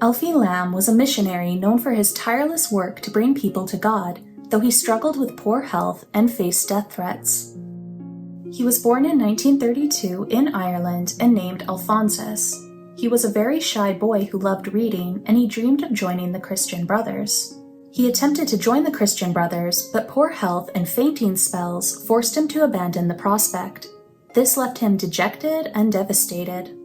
Alfie Lambe was a missionary known for his tireless work to bring people to God, though he struggled with poor health and faced death threats. He was born in 1932 in Ireland and named Alphonsus. He was a very shy boy who loved reading, and he dreamed of joining the Christian Brothers. He attempted to join the Christian Brothers, but poor health and fainting spells forced him to abandon the prospect. This left him dejected and devastated.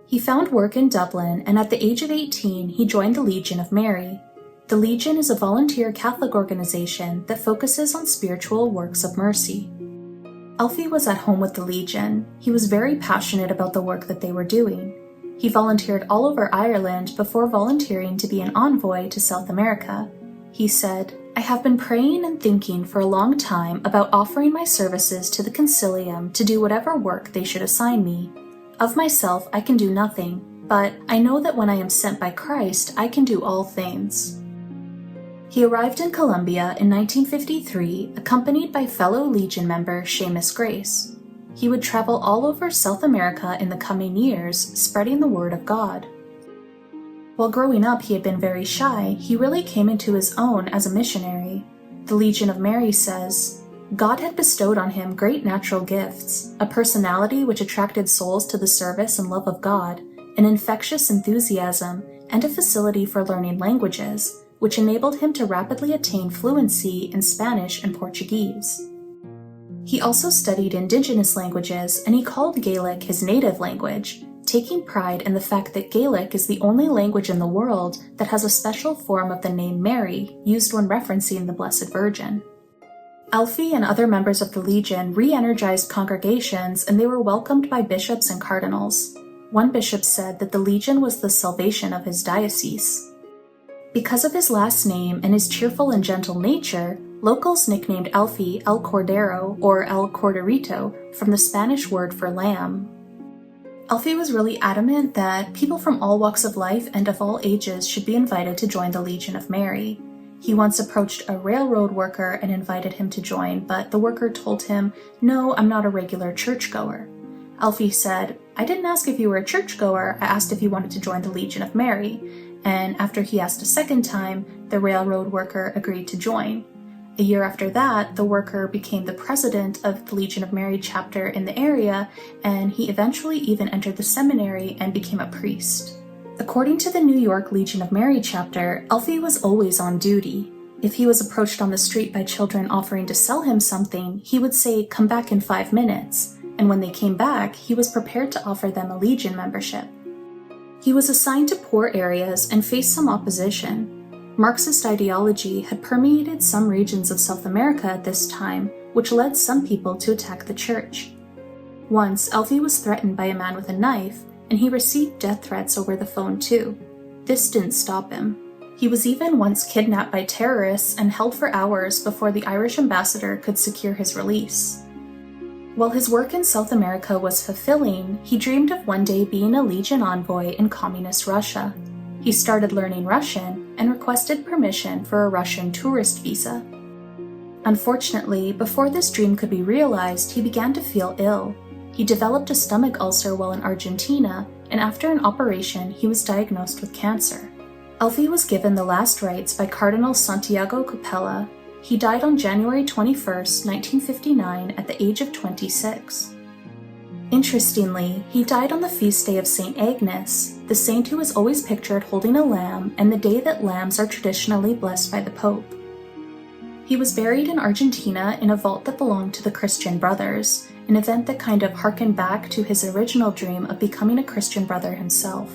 He found work in Dublin, and at the age of 18, he joined the Legion of Mary. The Legion is a volunteer Catholic organization that focuses on spiritual works of mercy. Alfie was at home with the Legion. He was very passionate about the work that they were doing. He volunteered all over Ireland before volunteering to be an envoy to South America. He said, "I have been praying and thinking for a long time about offering my services to the concilium to do whatever work they should assign me. Of myself I can do nothing, but I know that when I am sent by Christ I can do all things." He arrived in Colombia in 1953, accompanied by fellow Legion member Seamus Grace. He would travel all over South America in the coming years, spreading the word of God. While growing up he had been very shy, he really came into his own as a missionary. The Legion of Mary says, "God had bestowed on him great natural gifts, a personality which attracted souls to the service and love of God, an infectious enthusiasm, and a facility for learning languages, which enabled him to rapidly attain fluency in Spanish and Portuguese." He also studied indigenous languages, and he called Gaelic his native language, taking pride in the fact that Gaelic is the only language in the world that has a special form of the name Mary used when referencing the Blessed Virgin. Alfie and other members of the Legion re-energized congregations, and they were welcomed by bishops and cardinals. One bishop said that the Legion was the salvation of his diocese. Because of his last name and his cheerful and gentle nature, locals nicknamed Alfie El Cordero or El Corderito from the Spanish word for lamb. Alfie was really adamant that people from all walks of life and of all ages should be invited to join the Legion of Mary. He once approached a railroad worker and invited him to join, but the worker told him, "No, I'm not a regular churchgoer." Alfie said, "I didn't ask if you were a churchgoer, I asked if you wanted to join the Legion of Mary." And after he asked a second time, the railroad worker agreed to join. A year after that, the worker became the president of the Legion of Mary chapter in the area, and he eventually even entered the seminary and became a priest. According to the New York Legion of Mary chapter, Alfie was always on duty. If he was approached on the street by children offering to sell him something, he would say, "Come back in 5 minutes," and when they came back, he was prepared to offer them a Legion membership. He was assigned to poor areas and faced some opposition. Marxist ideology had permeated some regions of South America at this time, which led some people to attack the church. Once, Alfie was threatened by a man with a knife, and he received death threats over the phone too. This didn't stop him. He was even once kidnapped by terrorists and held for hours before the Irish ambassador could secure his release. While his work in South America was fulfilling, he dreamed of one day being a Legion envoy in communist Russia. He started learning Russian and requested permission for a Russian tourist visa. Unfortunately, before this dream could be realized, he began to feel ill. He developed a stomach ulcer while in Argentina, and after an operation, he was diagnosed with cancer. Alfie was given the last rites by Cardinal Santiago Capella. He died on January 21, 1959, at the age of 26. Interestingly, he died on the feast day of Saint Agnes, the saint who is always pictured holding a lamb, and the day that lambs are traditionally blessed by the Pope. He was buried in Argentina in a vault that belonged to the Christian Brothers, an event that kind of harkened back to his original dream of becoming a Christian brother himself.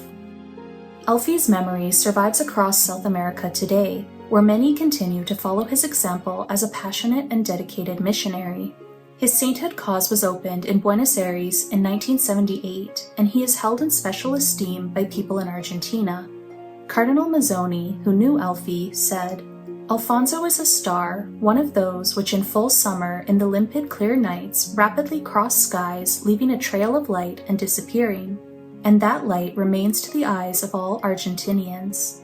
Alfie's memory survives across South America today, where many continue to follow his example as a passionate and dedicated missionary. His sainthood cause was opened in Buenos Aires in 1978, and he is held in special esteem by people in Argentina. Cardinal Mazzoni, who knew Alfie, said, "Alfonso is a star, one of those which in full summer, in the limpid clear nights, rapidly cross skies, leaving a trail of light and disappearing. And that light remains to the eyes of all Argentinians."